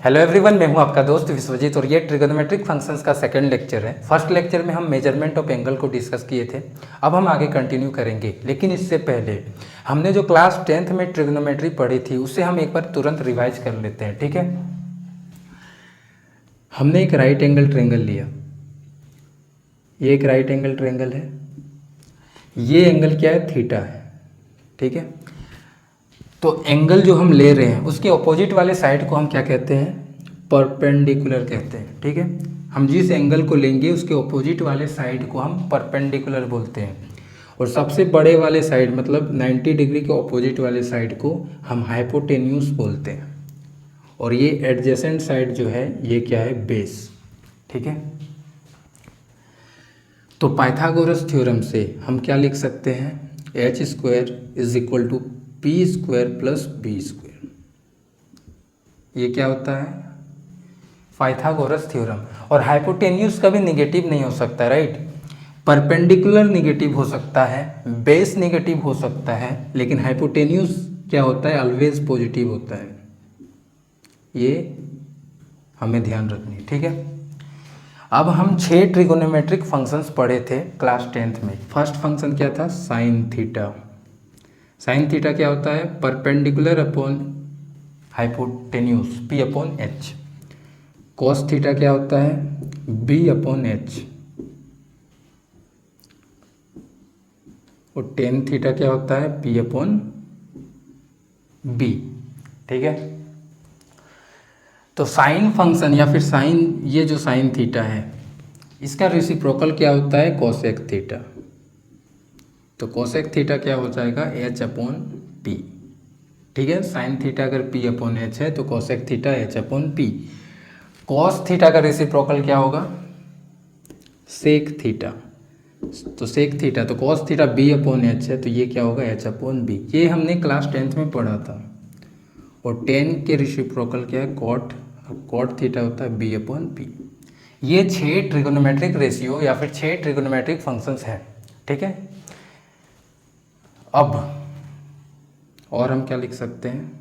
Hello everyone, मैं हूं आपका दोस्त विश्वजीत और ये ट्रिगोनोमेट्रिक फंक्शंस का सेकंड लेक्चर है। फर्स्ट लेक्चर में हम मेजरमेंट ऑफ एंगल को डिस्कस किए थे। अब हम आगे कंटिन्यू करेंगे, लेकिन इससे पहले हमने जो क्लास 10th में ट्रिगोनोमेट्री पढ़ी थी उसे हम एक बार तुरंत रिवाइज कर लेते हैं। ठीक है, हमने एक राइट एंगल ट्रायंगल लिया। ये एक राइट एंगल ट्रायंगल है। ये एंगल क्या है? थीटा है। ठीक है, तो एंगल जो हम ले रहे हैं उसके ऑपोजिट वाले साइड को हम क्या कहते हैं? परपेंडिकुलर कहते हैं। ठीक है, हम जिस एंगल को लेंगे उसके ऑपोजिट वाले साइड को हम परपेंडिकुलर बोलते हैं, और सबसे बड़े वाले साइड मतलब 90 डिग्री के ऑपोजिट वाले साइड को हम हाइपोटेन्यूस बोलते हैं, और ये एडजेसेंट साइड जो है ये क्या है? बेस। ठीक है, तो पाइथागोरस थ्योरम से हम क्या लिख सकते हैं? H square is equal to P square plus B square. ये क्या होता है? Pythagoras theorem. और हाइपोटेन्यूस कभी निगेटिव नहीं हो सकता, राइट? परपेंडिकुलर निगेटिव हो सकता है, बेस निगेटिव हो सकता है, लेकिन हाइपोटेन्यूस क्या होता है? ऑलवेज पॉजिटिव होता है। ये हमें ध्यान रखनी है। ठीक है, अब हम 6 ट्रिगोनोमेट्रिक फंक्शंस पढ़े थे क्लास 10th में। फर्स्ट फंक्शन क्या था? Sine theta. साइन थीटा क्या होता है? Perpendicular upon hypotenuse P upon H. Cos theta क्या होता है? B upon H. और टेन थीटा क्या होता है? P upon B. ठीक है, तो साइन फंक्शन या फिर साइन, ये जो साइन थीटा है इसका रेसिप्रोकल क्या होता है? Cosec theta. तो कोसेक थीटा क्या हो जाएगा? H upon P. ठीक है, साइन थीटा अगर पी अपॉन एच है तो cosec theta H upon P. Cos theta का रेसिप्रोकल क्या होगा? Sec theta. तो सेक थीटा, तो cos theta B upon H है तो ये क्या होगा? H upon B. ये हमने क्लास 10th में पढ़ा था। और 10 के रेसिप्रोकल क्या है? कॉट। कॉट थीटा होता है बी अपॉन पी। ये 6 ट्रिगोनोमेट्रिक रेशियो या फिर 6 ट्रिगोनोमेट्रिक फंक्शंस हैं। ठीक है, अब और हम क्या लिख सकते हैं?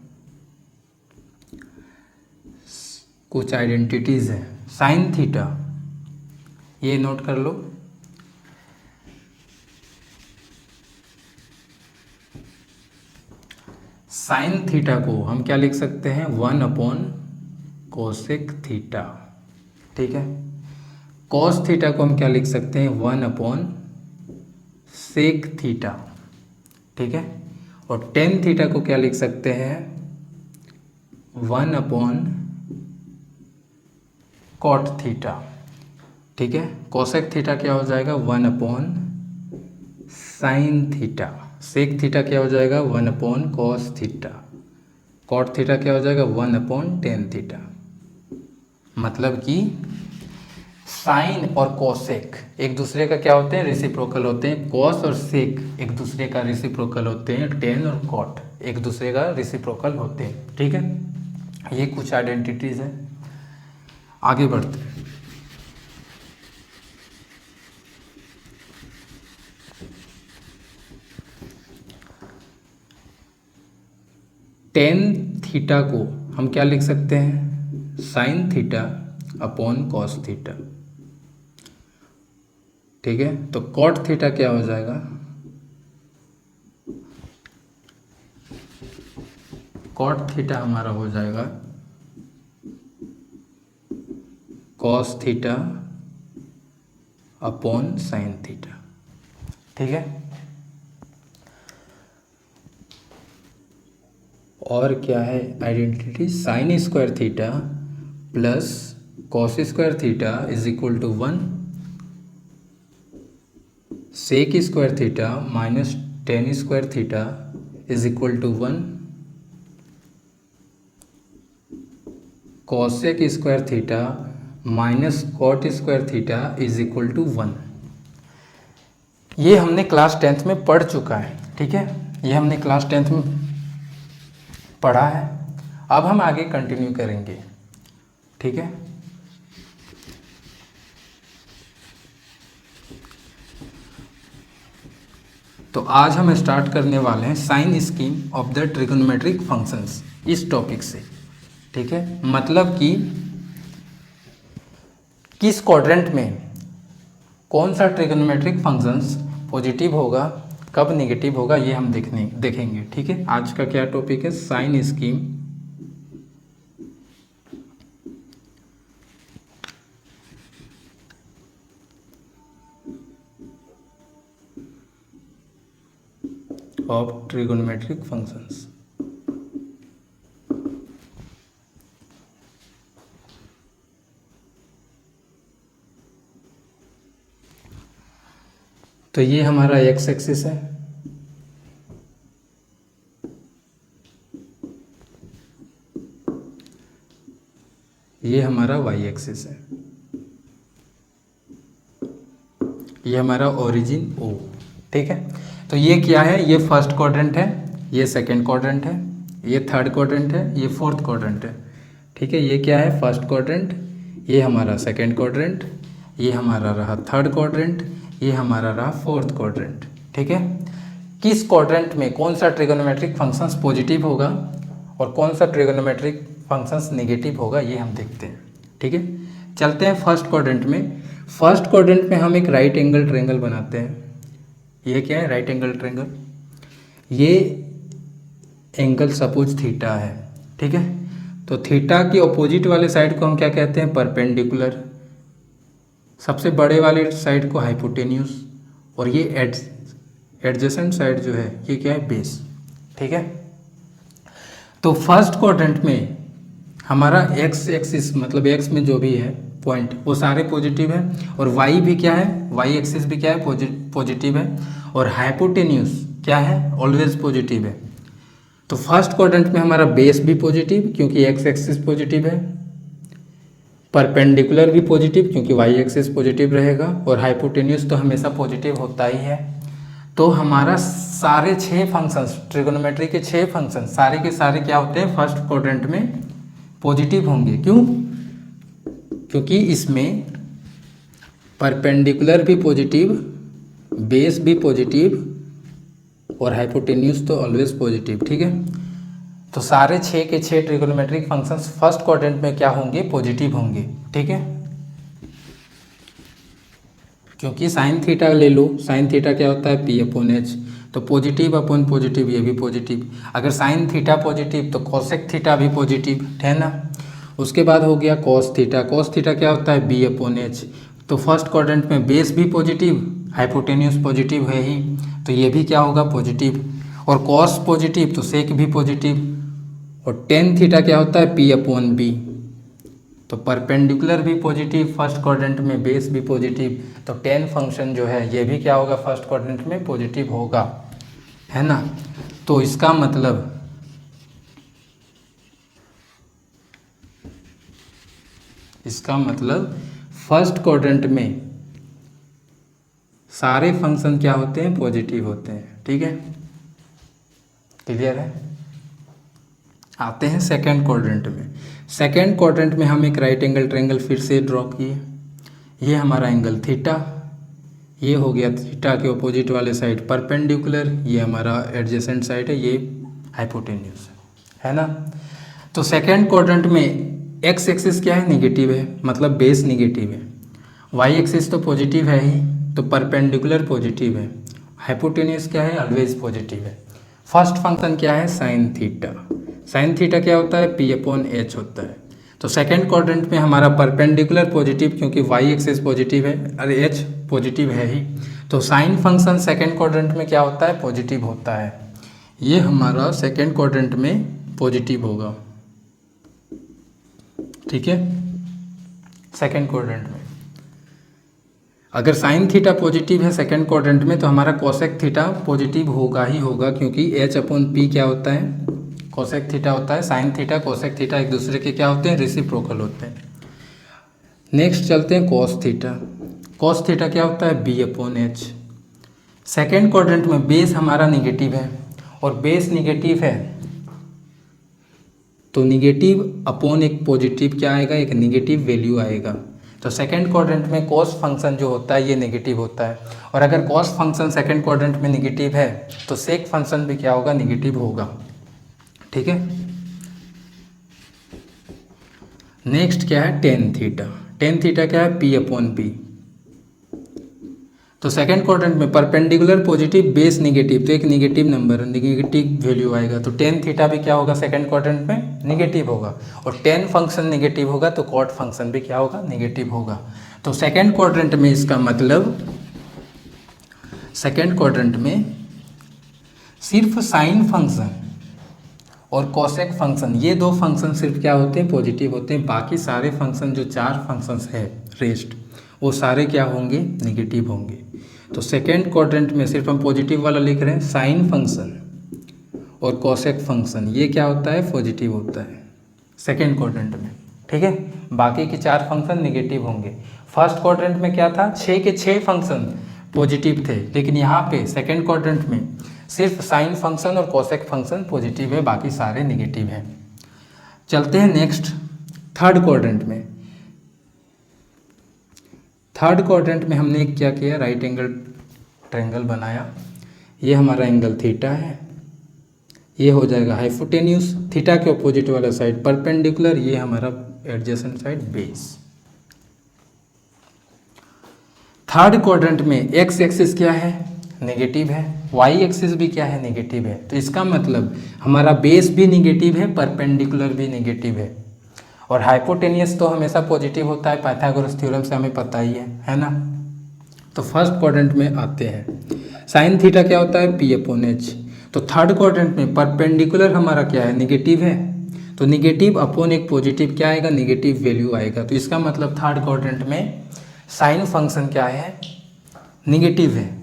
कुछ आइडेंटिटीज हैं। साइन थीटा, ये नोट कर लो। साइन थीटा को हम क्या लिख सकते हैं? 1 अपॉन कोसेक थीटा। ठीक है, कॉस थीटा को हम क्या लिख सकते हैं? 1 अपॉन सेक थीटा। ठीक है, और टेन थीटा को क्या लिख सकते हैं? 1 अपॉन कॉट थीटा। ठीक है, कोसेक थीटा क्या हो जाएगा? 1 upon sine theta. Sec theta क्या हो जाएगा? 1 upon cos theta. Cot theta क्या हो जाएगा? 1 अपॉन टेन थीटा। मतलब कि साइन और कोसेक एक दूसरे का क्या होते हैं? रेसिप्रोकल होते हैं। कॉस और सेक एक दूसरे का रेसिप्रोकल होते हैं। टेन और कॉट एक दूसरे का रेसिप्रोकल होते हैं। ठीक है, ये कुछ आइडेंटिटीज हैं। आगे बढ़ते हैं। टेन थीटा को हम क्या लिख सकते हैं? Sine theta upon cos theta. ठीक है, तो कॉट थीटा क्या हो जाएगा? कॉट थीटा हमारा हो जाएगा cos theta upon sine theta. ठीक है, और क्या है identity? Sine square theta plus cos square theta is equal to 1। Sec square theta minus tan square theta is equal to 1। Cosec square theta minus cot square theta is equal to 1। ये हमने class 10th में पढ़ चुका है। ठीक है, ये हमने क्लास 10th में पढ़ा है। अब हम आगे कंटिन्यू करेंगे। ठीक है, तो आज हम स्टार्ट करने वाले हैं sign scheme of the trigonometric functions इस टॉपिक से। ठीक है, मतलब कि किस क्वाड्रेंट में कौन सा ट्रिग्नोमेट्रिक फंक्शंस पॉजिटिव होगा, कब नेगेटिव होगा, ये हम देखेंगे। ठीक है, आज का क्या टॉपिक है, sign scheme of trigonometric functions. तो ये हमारा एक्स एक्सिस है, ये हमारा वाई एक्सिस है, ये हमारा ओरिजिन ओ। ठीक है, तो ये क्या है, ये फर्स्ट क्वाड्रेंट है, ये सेकंड क्वाड्रेंट है, ये थर्ड क्वाड्रेंट है, ये फोर्थ क्वाड्रेंट है। ठीक है, ये क्या है, फर्स्ट क्वाड्रेंट, ये हमारा सेकंड क्वाड्रेंट, ये हमारा रहा थर्ड क्वाड्रेंट, ये हमारा रहा फोर्थ क्वाड्रेंट। ठीक है, किस क्वाड्रेंट में कौन सा ट्रिग्नोमेट्रिक फंक्शंस पॉजिटिव होगा और कौन सा ट्रिग्नोमेट्रिक फंक्शंस नेगेटिव होगा, ये हम देखते हैं। ठीक है, चलते हैं फर्स्ट क्वाड्रेंट में। फर्स्ट क्वाड्रेंट में हम एक राइट एंगल ट्रायंगल बनाते हैं। ये क्या है, राइट एंगल ट्रायंगल। ये एंगल सपोज थीटा है। ठीक है, तो थीटा की अपोजिट वाले साइड को हम क्या कहते हैं, परपेंडिकुलर। सबसे बड़े वाले साइड को हाइपोटेन्यूस, और ये एडजेसेंट साइड जो है ये क्या है, बेस। ठीक है, तो फर्स्ट क्वाड्रेंट में हमारा एक्स एक्सिस मतलब एक्स में जो भी है पॉइंट वो सारे पॉजिटिव है, और वाई भी क्या है, वाई एक्सिस भी क्या है, पॉजिटिव है, और हाइपोटेन्यूस क्या है, ऑलवेज पॉजिटिव है। तो फर्स्ट क्वाड्रेंट में हमारा बेस भी पॉजिटिव क्योंकि एक्स एक्सिस पॉजिटिव है, परपेंडिकुलर भी पॉजिटिव क्योंकि वाई एक्सिस पॉजिटिव रहेगा, और हाइपोटेन्यूस तो हमेशा पॉजिटिव होता ही है। तो हमारा सारे 6 फंक्शंस, ट्रिगोनोमेट्री के 6 फंक्शन सारे के सारे क्या होते हैं, फर्स्ट क्वाड्रेंट में पॉजिटिव होंगे। क्यों, क्योंकि इसमें परपेंडिकुलर भी पॉजिटिव, बेस भी पॉजिटिव, और हाइपोटेन्यूस तो ऑलवेज पॉजिटिव। ठीक है, तो सारे 6 के 6 ट्रिगोनोमेट्रिक फंक्शंस फर्स्ट क्वाड्रेंट में क्या होंगे, पॉजिटिव होंगे। ठीक है, क्योंकि साइन थीटा ले लो, साइन थीटा क्या होता है, पी अपॉन एच, तो पॉजिटिव अपॉन पॉजिटिव ये भी पॉजिटिव। अगर साइन थीटा पॉजिटिव तो कॉसेक थीटा भी पॉजिटिव है ना। उसके बाद हो गया कॉस थीटा, कॉस थीटा क्या होता है, बी अपॉन एच। तो फर्स्ट क्वाड्रेंट में बेस भी पॉजिटिव, हाइपोटेन्यूस पॉजिटिव है ही, तो ये भी क्या होगा, पॉजिटिव। और कॉस पॉजिटिव तो सेक भी पॉजिटिव, और टेन थीटा क्या होता है, पी अपॉन बी। तो परपेंडिकुलर भी पॉजिटिव फर्स्ट क्वाड्रेंट में, बेस भी पॉजिटिव, तो टेन फंक्शन जो है ये भी क्या होगा, फर्स्ट क्वाड्रेंट में पॉजिटिव होगा, है ना। तो इसका मतलब फर्स्ट क्वाड्रेंट में सारे फंक्शन क्या होते हैं, पॉजिटिव होते हैं। ठीक है, क्लियर है। आते हैं सेकंड क्वाड्रेंट में। सेकंड क्वाड्रेंट में हम एक राइट एंगल ट्रायंगल फिर से ड्रॉ किए। ये हमारा एंगल थीटा, ये हो गया थीटा के अपोजिट वाले साइड परपेंडिकुलर, ये हमारा एडजेसेंट साइड है, ये हाइपोटेन्यूस है ना। तो सेकंड क्वाड्रेंट में एक्स एक्सिस क्या है, निगेटिव है, मतलब बेस निगेटिव है। वाई एक्सिस तो पॉजिटिव है ही, तो परपेंडिकुलर पॉजिटिव है। हाइपोटेन्यूस क्या है, ऑलवेज पॉजिटिव है। फर्स्ट फंक्शन क्या है, साइन थीटा। साइन थीटा क्या होता है, पी अपॉन एच होता है। तो सेकंड क्वाड्रेंट में हमारा परपेंडिकुलर पॉजिटिव क्योंकि वाई एक्सिस पॉजिटिव है, अरे एच पॉजिटिव है ही, तो साइन फंक्शन सेकंड क्वाड्रेंट में क्या होता है, पॉजिटिव होता है। ये हमारा सेकंड क्वाड्रेंट में पॉजिटिव होगा। ठीक है, सेकंड क्वाड्रेंट में अगर साइन थीटा पॉजिटिव है सेकंड क्वाड्रेंट में, तो हमारा कोसेक थीटा पॉजिटिव होगा ही होगा, क्योंकि एच अपॉन पी क्या होता है, कोसेक थीटा होता है। साइन थीटा कोसेक थीटा एक दूसरे के क्या होते हैं, रेसिप्रोकल होते हैं। नेक्स्ट चलते हैं कॉस थीटा। कॉस थीटा क्या होता है, B upon H. Second quadrant में बेस हमारा निगेटिव है, और बेस निगेटिव है तो निगेटिव अपॉन एक पॉजिटिव क्या आएगा, एक निगेटिव वैल्यू आएगा। तो सेकेंड क्वाड्रेंट में कॉस फंक्शन जो होता है ये नेगेटिव होता है, और अगर कॉस फंक्शन सेकेंड क्वाड्रेंट में नेगेटिव है तो सेक फंक्शन भी क्या होगा, नेगेटिव होगा। ठीक है, नेक्स्ट क्या है टेन थीटा। टेन थीटा क्या है P/B। तो सेकेंड क्वाड्रेंट में परपेंडिकुलर पॉजिटिव बेस निगेटिव, तो एक निगेटिव नंबर निगेटिव वैल्यू आएगा, तो टेन थीटा भी क्या होगा सेकेंड क्वाड्रेंट में निगेटिव होगा। और टेन फंक्शन निगेटिव होगा तो कॉट फंक्शन भी क्या होगा निगेटिव होगा। तो सेकेंड क्वाड्रेंट में इसका मतलब सेकेंड क्वाड्रेंट में सिर्फ साइन फंक्शन और कोसेक फंक्शन, ये दो फंक्शन सिर्फ क्या होते हैं पॉजिटिव होते हैं, बाकी सारे फंक्शन जो चार फंक्शंस है रेस्ट वो सारे क्या होंगे नेगेटिव होंगे। तो सेकेंड क्वाड्रेंट में सिर्फ हम पॉजिटिव वाला लिख रहे हैं, साइन फंक्शन और कोसेक फंक्शन ये क्या होता है पॉजिटिव होता है सेकेंड क्वाड्रेंट में, ठीक है। बाकी के चार फंक्शन नेगेटिव होंगे। फर्स्ट क्वाड्रेंट में क्या था, 6 के 6 फंक्शन पॉजिटिव थे, लेकिन यहाँ पे सेकेंड क्वाड्रेंट में सिर्फ साइन फंक्शन और कोसेक फंक्शन पॉजिटिव है, बाकी सारे नेगेटिव हैं। चलते हैं नेक्स्ट थर्ड क्वाड्रेंट में। थर्ड क्वाड्रेंट में हमने क्या किया, राइट एंगल ट्रायंगल बनाया। ये हमारा एंगल थीटा है, ये हो जाएगा हाइपोटेन्यूस, थीटा के अपोजिट वाला साइड परपेंडिकुलर, ये हमारा adjacent side base. Third quadrant में एक्स एक्सिस क्या है नेगेटिव है, वाई एक्सिस भी क्या है नेगेटिव है, तो इसका मतलब हमारा बेस भी नेगेटिव है, परपेंडिकुलर भी नेगेटिव है, और हाइपोटेनियस तो हमेशा पॉजिटिव होता है, पाइथागोरस थ्योरम से हमें पता ही है ना। तो फर्स्ट क्वाड्रेंट में आते हैं, साइन थीटा क्या होता है P/H। तो थर्ड क्वाड्रेंट में परपेंडिकुलर हमारा क्या है नेगेटिव है, तो नेगेटिव अपॉन एक पॉजिटिव क्या आएगा नेगेटिव वैल्यू आएगा। तो इसका मतलब थर्ड क्वाड्रेंट में साइन फंक्शन क्या है नेगेटिव है,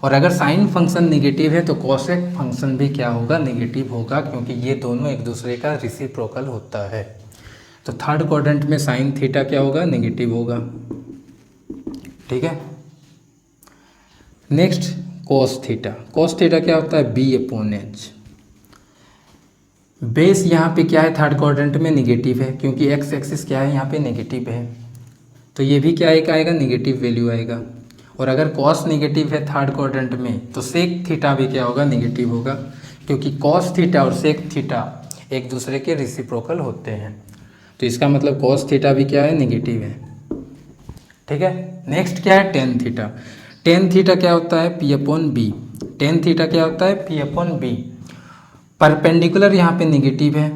और अगर साइन फंक्शन नेगेटिव है तो कोसेक फंक्शन भी क्या होगा नेगेटिव होगा, क्योंकि ये दोनों एक दूसरे का रेसिप्रोकल होता है। तो थर्ड क्वाड्रेंट में साइन थीटा क्या होगा नेगेटिव होगा, ठीक है। Next cos theta. Cos theta क्या होता है B/H। बेस यहाँ पे क्या है थर्ड क्वाड्रेंट में नेगेटिव है, क्योंकि एक्स एक्सिस क्या है यहाँ पे नेगेटिव है, तो ये भी क्या एक आएगा नेगेटिव वैल्यू आएगा। और अगर कॉस नेगेटिव है थर्ड क्वाड्रेंट में तो सेक थीटा भी क्या होगा नेगेटिव होगा, क्योंकि कॉस थीटा और सेक थीटा एक दूसरे के रेसिप्रोकल होते हैं। तो इसका मतलब कॉस थीटा भी क्या है नेगेटिव है, ठीक है। नेक्स्ट क्या है टेन थीटा। टेन थीटा क्या होता है P/B। टेन थीटा क्या होता है P/B। परपेंडिकुलर यहाँ पे नेगेटिव है,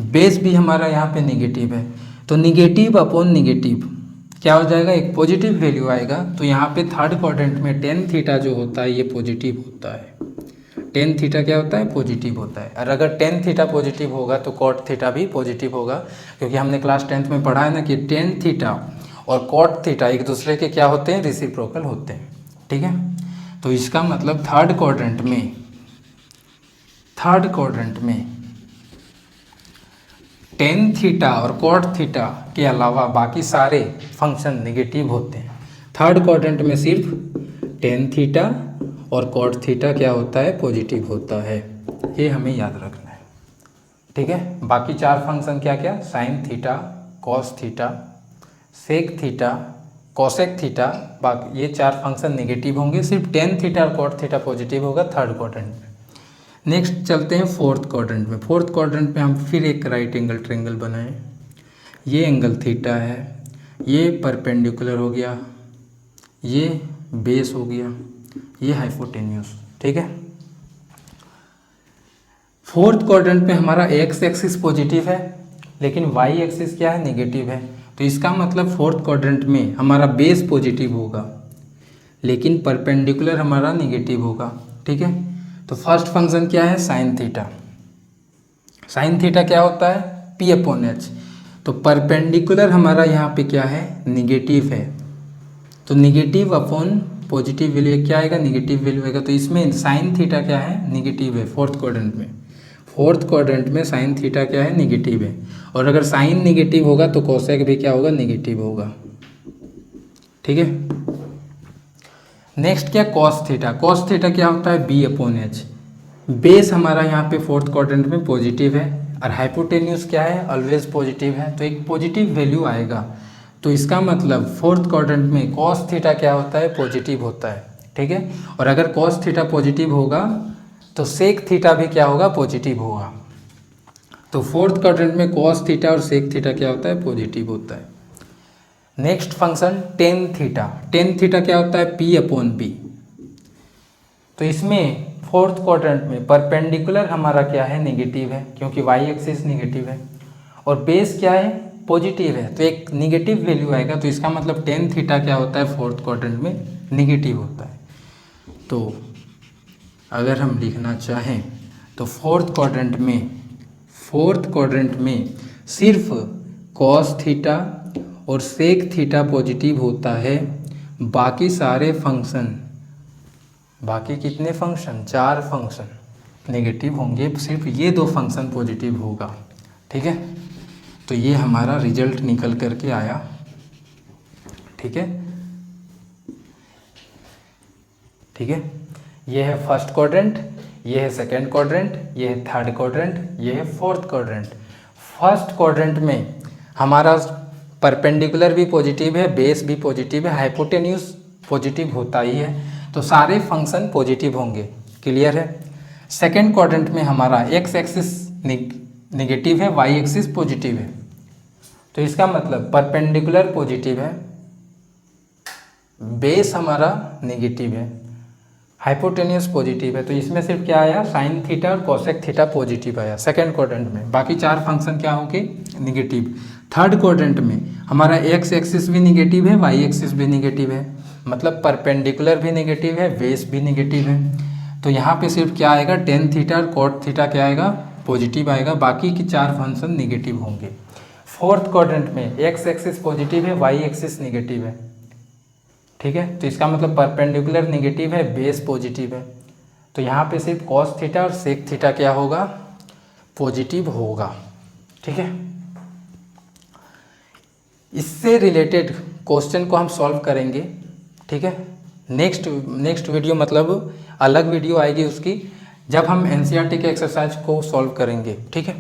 बेस भी हमारा यहाँ पे नेगेटिव है, तो नेगेटिव अपॉन नेगेटिव क्या हो जाएगा एक पॉजिटिव वैल्यू आएगा। तो यहाँ पे थर्ड क्वाड्रेंट में टेन थीटा जो होता है ये पॉजिटिव होता है, टेन थीटा क्या होता है पॉजिटिव होता है। और अगर टेन थीटा पॉजिटिव होगा तो कॉट थीटा भी पॉजिटिव होगा, क्योंकि हमने क्लास 10th में पढ़ा है ना कि टेन थीटा और कॉट थीटा एक दूसरे के क्या होते हैं रेसिप्रोकल होते हैं, ठीक है। तो इसका मतलब थर्ड क्वाड्रेंट में टेन थीटा और कॉट थीटा के अलावा बाकी सारे फंक्शन नेगेटिव होते हैं। थर्ड क्वाड्रेंट में सिर्फ टेन थीटा और कॉट थीटा क्या होता है पॉजिटिव होता है, ये हमें याद रखना है, ठीक है। बाकी चार फंक्शन क्या क्या sine theta, cos theta, sec theta, cosec theta, बाकी ये चार फंक्शन नेगेटिव होंगे, सिर्फ टेन थीटा और कॉट थीटा पॉजिटिव होगा थर्ड क्वाड्रेंट में। नेक्स्ट चलते हैं फोर्थ क्वाड्रेंट में। फोर्थ क्वाड्रेंट में हम फिर एक राइट एंगल ट्रायंगल बनाएं। ये एंगल थीटा है, ये परपेंडिकुलर हो गया, ये बेस हो गया, ये हाइपोटेन्यूस, ठीक है। फोर्थ क्वाड्रेंट में हमारा एक्स एक्सिस पॉजिटिव है, लेकिन वाई एक्सिस क्या है नेगेटिव है। तो इसका मतलब फोर्थ क्वाड्रेंट में हमारा बेस पॉजिटिव होगा, लेकिन परपेंडिकुलर हमारा नेगेटिव होगा, ठीक है। तो फर्स्ट फंक्शन क्या है साइन थीटा। साइन थीटा क्या होता है P/H। तो परपेंडिकुलर हमारा यहाँ पे क्या है नेगेटिव है, तो नेगेटिव अपॉन पॉजिटिव वैल्यू क्या आएगा नेगेटिव वैल्यू आएगा। तो इसमें साइन थीटा क्या है नेगेटिव है फोर्थ क्वाड्रेंट में। फोर्थ क्वाड्रेंट में साइन थीटा क्या है नेगेटिव है, और अगर साइन नेगेटिव होगा तो कोसेक भी क्या होगा नेगेटिव होगा, ठीक है। नेक्स्ट क्या कॉस थीटा। कॉस थीटा क्या होता है B/H। बेस हमारा यहाँ पे फोर्थ क्वाड्रेंट में पॉजिटिव है, और हाइपोटेन्यूस क्या है ऑलवेज पॉजिटिव है, तो एक पॉजिटिव वैल्यू आएगा। तो इसका मतलब फोर्थ क्वाड्रेंट में कॉस थीटा क्या होता है पॉजिटिव होता है, ठीक है। और अगर कॉस थीटा पॉजिटिव होगा तो सेक थीटा भी क्या होगा पॉजिटिव होगा। तो फोर्थ क्वाड्रेंट में कॉस थीटा और सेक थीटा क्या होता है, पॉजिटिव होता है। Next function tan theta, ten theta क्या होता है, पी अपॉन बी। तो इसमें फोर्थ क्वाड्रेंट में परपेंडिकुलर हमारा क्या है, नेगेटिव है, क्योंकि वाई एक्सिस नेगेटिव है और बेस क्या है, पॉजिटिव है, तो एक नेगेटिव वैल्यू आएगा। तो इसका मतलब टेन थीटा क्या होता है, फोर्थ क्वाड्रेंट में नेगेटिव होता है। तो अगर हम लिखना चाहें तो फोर्थ क्वाड्रेंट में सिर्फ कॉस थीटा और सेक थीटा पॉजिटिव होता है, बाकी सारे फंक्शन, बाकी कितने फंक्शन, 4 फंक्शन नेगेटिव होंगे, सिर्फ ये 2 फंक्शन पॉजिटिव होगा। ठीक है, तो ये हमारा रिजल्ट निकल करके आया। ठीक है, ठीक है, ये है फर्स्ट क्वाड्रेंट, ये है सेकंड क्वाड्रेंट, ये है थर्ड क्वाड्रेंट, ये है फोर्थ क्वाड्रेंट। फर्स्ट क्वाड्रेंट में हमारा परपेंडिकुलर भी पॉजिटिव है, बेस भी पॉजिटिव है, हाइपोटेन्यूज पॉजिटिव होता ही है, तो सारे फंक्शन पॉजिटिव होंगे। क्लियर है। सेकंड क्वाड्रेंट में हमारा एक्स एक्सिस नेगेटिव है, वाई एक्सिस पॉजिटिव है, तो इसका मतलब परपेंडिकुलर पॉजिटिव है, बेस हमारा नेगेटिव है, हाइपोटेन्यूस पॉजिटिव है। तो इसमें सिर्फ क्या आया, साइन थीटा और कोसेक थीटा पॉजिटिव आया सेकंड क्वाड्रेंट में, बाकी 4 फंक्शन क्या होंगे, नेगेटिव। थर्ड क्वाड्रेंट में हमारा एक्स एक्सिस भी नेगेटिव है, वाई एक्सिस भी नेगेटिव है, मतलब परपेंडिकुलर भी नेगेटिव है, बेस भी नेगेटिव है। तो यहाँ पे सिर्फ क्या आएगा, टेन थीटा और कॉट थीटा क्या आएगा, पॉजिटिव आएगा, बाकी की 4 फंक्शन नेगेटिव होंगे। फोर्थ क्वाड्रेंट में एक्स एक्सिस पॉजिटिव है, वाई एक्सिस नेगेटिव है। ठीक है, तो इसका मतलब परपेंडिकुलर नेगेटिव है, बेस पॉजिटिव है, तो यहाँ पे सिर्फ कॉस थीटा और सेक थीटा क्या होगा, पॉजिटिव होगा। ठीक है, इससे रिलेटेड क्वेश्चन को हम सॉल्व करेंगे। ठीक है, नेक्स्ट वीडियो मतलब अलग वीडियो आएगी उसकी, जब हम एनसीईआरटी के एक्सरसाइज को सॉल्व करेंगे। ठीक है।